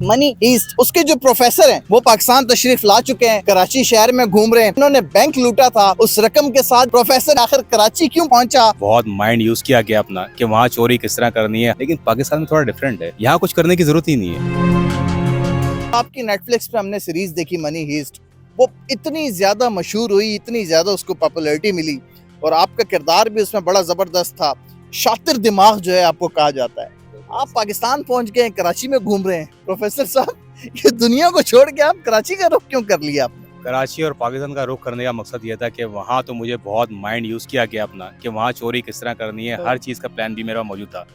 Money heist, उसके जो professor हैं वो पाकिस्तान तशरीफ ला चुके हैं, कराची शहर में घूम रहे हैं। उन्होंने बैंक लूटा था, उस रकम के साथ प्रोफेसर आखिर कराची क्यों पहुंचा? बहुत माइंड यूज किया गया अपना कि वहाँ चोरी किस तरह करनी है, लेकिन पाकिस्तान में थोड़ा डिफरेंट है, यहाँ कुछ करने की जरूरत ही नहीं है। आपकी नेटफ्लिक्स पे हमने सीरीज देखी मनी हीस्ट, वो इतनी ज्यादा मशहूर हुई, इतनी ज्यादा उसको पॉपुलैरिटी मिली और आपका किरदार भी उसमें बड़ा जबरदस्त था। शातिर दिमाग जो है आपको कहा जाता है। आप पाकिस्तान पहुंच गए, कराची में घूम रहे हैं। प्रोफेसर साहब, ये दुनिया को छोड़ के आप कराची का रुख क्यों कर लिया आपने? कराची और पाकिस्तान का रुख करने का मकसद ये था कि वहाँ तो मुझे बहुत माइंड यूज किया गया अपना कि वहाँ चोरी किस तरह करनी है, हर चीज़ का प्लान भी मेरा मौजूद था,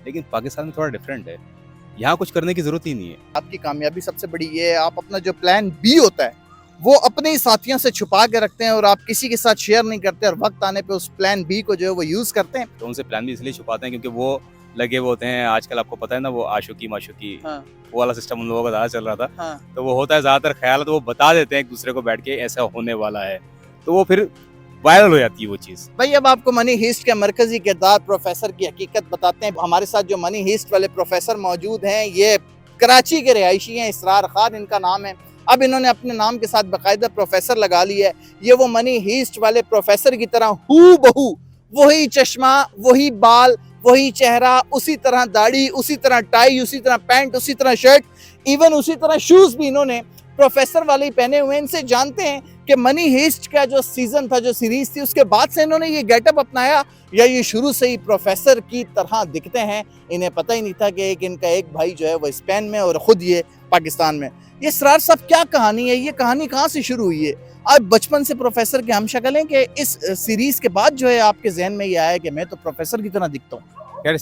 लेकिन पाकिस्तान में थोड़ा डिफरेंट है, यहाँ कुछ करने की जरूरत ही नहीं है। आपकी कामयाबी सबसे बड़ी ये है, आप अपना जो प्लान बी होता है वो अपने ही साथियों से छुपा के रखते हैं और आप किसी के साथ शेयर नहीं करते और वक्त आने पे उस प्लान बी को जो है वो यूज करते हैं। तो उनसे प्लान भी इसलिए छुपाते हैं क्योंकि वो लगे हुए होते हैं, आजकल आपको पता है ना वो आशुकी माशुकी, हाँ। वो वाला सिस्टम उन लोगों का ज़्यादा चल रहा था। हाँ। तो वो होता है ज़्यादातर ख्याल, तो वो बता देते हैं एक दूसरे को बैठ के ऐसा होने वाला है, तो वो फिर वायरल हो जाती है वो चीज़। भाई अब आपको मनी हीस्ट के मरकजी किरदार प्रोफेसर की हकीकत बताते हैं। हमारे साथ जो मनी हीस्ट वाले प्रोफेसर मौजूद हैं, ये कराची के रिहायशी हैं, इसरार खान इनका नाम है। अब इन्होंने अपने नाम के साथ बाकायदा प्रोफेसर लगा लिया है। ये वो मनी हीस्ट वाले प्रोफेसर की तरह हू बहू, वही चश्मा, वही बाल, वही चेहरा, उसी तरह दाढ़ी, उसी तरह टाई, उसी तरह पैंट, उसी तरह शर्ट, इवन उसी तरह शूज भी इन्होंने प्रोफेसर वाले ही पहने हुए। इनसे जानते हैं कि मनी हीस्ट का जो सीजन था, जो सीरीज थी, उसके बाद से इन्होंने ये गेटअप अपनाया या ये शुरू से ही प्रोफेसर की तरह दिखते हैं। इन्हें पता ही नहीं था कि इनका एक भाई जो है वो स्पेन में और खुद ये पाकिस्तान में। ये इसरार साहब क्या कहानी है, ये कहानी कहाँ से शुरू हुई है? आप बचपन से प्रोफेसर के हम शक्ल हैं कि इस सीरीज के बाद जो है आपके जहन में ये आया कि मैं तो प्रोफेसर की तरह दिखता हूँ? खैर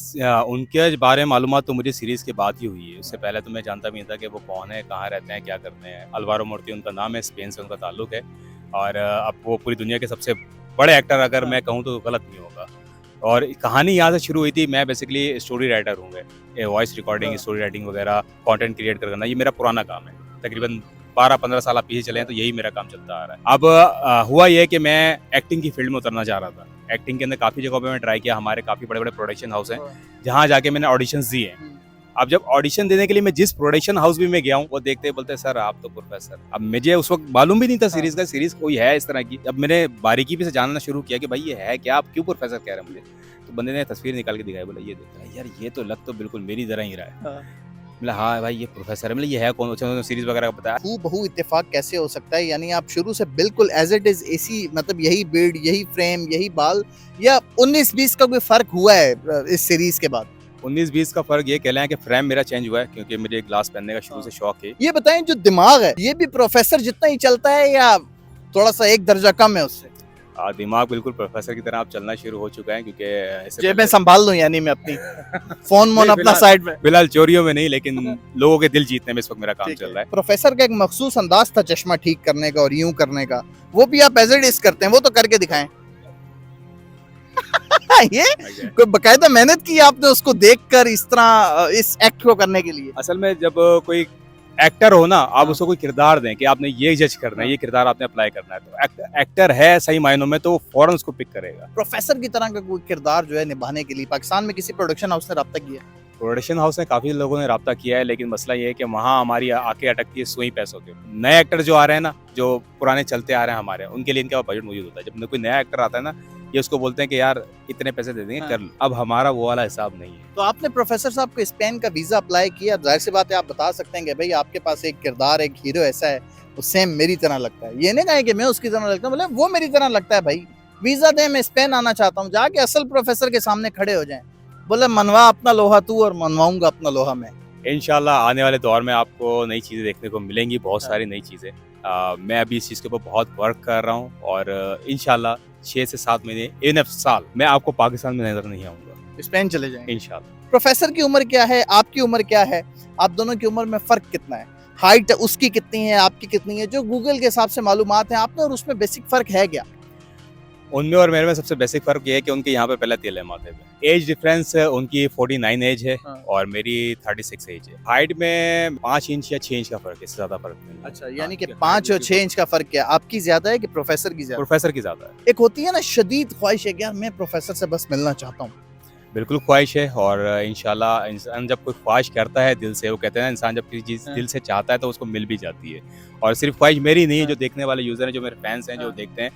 उनके बारे में मालूमात तो मुझे सीरीज़ के बाद ही हुई है, उससे पहले तो मैं जानता भी नहीं था कि वो कौन है, कहाँ रहते हैं, क्या करते हैं। अलवारो मोर्ती उनका नाम है, स्पेन से उनका ताल्लुक है और अब वो पूरी दुनिया के सबसे बड़े एक्टर अगर मैं कहूँ तो गलत नहीं होगा। और कहानी यहाँ से शुरू हुई थी। मैं बेसिकली स्टोरी राइटर हूँ, वॉइस रिकॉर्डिंग, स्टोरी राइटिंग वगैरह, कंटेंट क्रिएट करना, ये मेरा पुराना काम है। तकरीबन 12-15 साल आप पीछे चले हैं तो यही मेरा काम चलता आ रहा है। अब हुआ ये कि मैं एक्टिंग की फील्ड में उतरना चाह रहा था। एक्टिंग के अंदर काफ़ी जगहों पे मैं ट्राई किया, हमारे काफ़ी बड़े बड़े प्रोडक्शन हाउस हैं जहाँ जाके मैंने ऑडिशंस दिए हैं। अब जब ऑडिशन देने के लिए मैं जिस प्रोडक्शन हाउस भी मैं गया हूँ, वो देखते बोलते सर आप तो प्रोफेसर। अब मुझे उस वक्त मालूम भी नहीं था सीरीज का, सीरीज कोई है इस तरह की। अब मैंने बारीकी भी से जानना शुरू किया कि भाई ये है क्या, आप क्यों प्रोफेसर कह रहे हैं मुझे। तो बंदे ने तस्वीर निकाल के दिखाई, बोला ये देखा यार, ये तो लग तो बिल्कुल मेरी तरह ही रहा है। मतलब हाँ भाई ये प्रोफेसर है, मतलब ये है कौन, सीरीज वगैरह का बताया। हू बहू इत्तेफाक कैसे हो सकता है? यानी आप शुरू से बिल्कुल एज इट इज इसी, मतलब यही बीड, यही फ्रेम, यही बाल, या 19-20 का कोई फर्क हुआ है इस सीरीज के बाद? 19-20 का फर्क ये कह लें कि फ्रेम मेरा चेंज हुआ है क्योंकि मुझे ग्लास पहनने का शुरू से शौक है। ये बताएं, जो दिमाग है ये भी प्रोफेसर जितना ही चलता है या थोड़ा सा एक दर्जा कम है उससे? दिमाग बिल्कुल प्रोफेसर की तरह अब चलना शुरू हो चुका है क्योंकि जेब में संभाल लूं यानी मैं अपनी फोन मोन अपना साइड में। फिलहाल चोरियों में नहीं, लेकिन लोगों के दिल जीतने में इस वक्त मेरा काम चल रहा है। प्रोफेसर का एक मखसूस अंदाज था चश्मा ठीक करने का और यूं करने का, वो भी आप एज इट इज करते हैं? वो तो करके दिखाएं। ये कोई बकायदा मेहनत की आपने उसको देखकर इस तरह इस एक्ट को करने के लिए? असल में जब कोई एक्टर हो ना, आप उसको कोई किरदार दें कि आपने ये जज करना है, ये किरदार आपने अप्लाई करना है, तो एक्टर है सही मायनों में तो फौरन उसको पिक करेगा। प्रोफेसर की तरह का कोई किरदार जो है निभाने के लिए पाकिस्तान में किसी प्रोडक्शन हाउस ने रब्ता किया? प्रोडक्शन हाउस में काफी लोगों ने रब्ता किया है, लेकिन मसला ये है कि वहाँ हमारी आके अटकती है सुई पैसों के। नए एक्टर जो आ रहे हैं ना, जो पुराने चलते आ रहे हैं हमारे, उनके लिए इनका बजट मौजूद होता है। जब कोई नया एक्टर आता है ना, ये उसको बोलते हैं कि यार इतने पैसे दे देंगे, कर लो। अब हमारा वो वाला हिसाब नहीं है। तो आपने प्रोफेसर साहब को स्पेन का वीजा अप्लाई किया, जाहिर सी बात है आप बता सकते हैं कि भाई आपके पास एक किरदार, एक हीरो ऐसा है वो सेम मेरी तरह लगता है। ये नहीं कहें कि मैं उसकी तरह लगता हूँ, बोले वो मेरी तरह लगता है, भाई वीजा दे, मैं स्पेन आना चाहता हूँ। जाके असल प्रोफेसर के सामने खड़े हो जाएं, बोले मनवा अपना लोहा तू और मनवाऊंगा अपना लोहा मैं। इंशाल्लाह आने वाले दौर में आपको नई चीज़ें देखने को मिलेंगी, बहुत सारी नई चीज़ें। मैं अभी इस चीज़ के ऊपर बहुत वर्क कर रहा हूँ और इंशाल्लाह 6 से 7 महीने, इनफ साल मैं आपको पाकिस्तान में नजर नहीं आऊँगा, स्पेन चले जाएंगे इंशाल्लाह। प्रोफेसर की उम्र क्या है, आपकी उम्र क्या है? आप दोनों की उम्र में फर्क कितना है? हाइट उसकी कितनी है, आपकी कितनी है? जो गूगल के हिसाब से मालूमात है आपने, और उसमें बेसिक फर्क है क्या? उनमें और मेरे में सबसे बेसिक फर्क ये है कि उनके यहाँ पे पहले तिल है माथे पे। एज डिफरेंस उनकी 49 एज है और मेरी 36 एज है। हाइट में 5 इंच या 6 इंच का फर्क है, इससे ज्यादा फर्क नहीं। अच्छा, यानी कि 5 और 6 इंच का फर्क है। आपकी ज्यादा है कि प्रोफेसर की ज्यादा? प्रोफेसर की ज्यादा है। एक होती है ना शदीद ख्वाहिश है कि यार मैं प्रोफेसर से बस मिलना चाहता हूँ, बिल्कुल ख्वाहिश है और इंशाल्लाह इंसान जब कोई ख्वाहिश करता है दिल से, वो कहते हैं ना इंसान जब किसी चीज़ हाँ, दिल से चाहता है तो उसको मिल भी जाती है। और सिर्फ़ ख्वाहिश मेरी नहीं है, हाँ, जो देखने वाले यूज़र हैं, जो मेरे फैन्स हैं, जो हाँ, देखते हैं,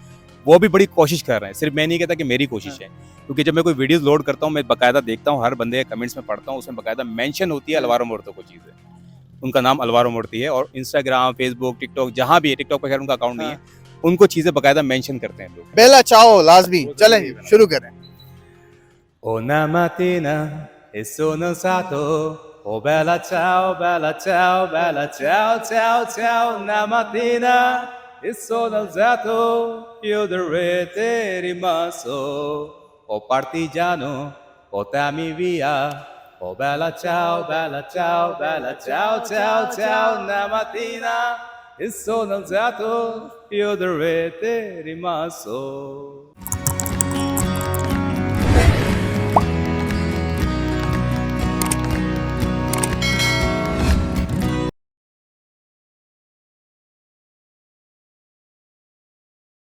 वो भी बड़ी कोशिश कर रहे हैं। सिर्फ़ मैं नहीं कहता कि मेरी हाँ, कोशिश है, क्योंकि जब मैं कोई वीडियोज़ लोड करता हूँ, मैं बाकायदा देखता हूँ, हर बंदे के कमेंट्स में पढ़ता हूँ, उसमें बाकायदा मेंशन होती है हाँ, अलवारो मोर्तो को चीज़ें। उनका नाम अलवारो मूर्ति है और इंस्टाग्राम, फ़ेसबुक, टिकटॉक जहाँ भी है, टिकटॉक पे खैर उनका अकाउंट नहीं है, हाँ। उनको चीज़ें बाकायदा मेंशन करते हैं लोग। बेला चाओ लाज़मी, वो चलें ज़रूरी जी, है शुरू बनाना। करें। Una mattina e sono alzato, oh bella ciao, bella ciao, bella ciao, ciao, ciao. Una mattina e sono alzato, io del rete rimasto, oh partigiano, portami via. Oh bella ciao, bella ciao, bella ciao, ciao, ciao. Una mattina e sono alzato, io del rete rimasto.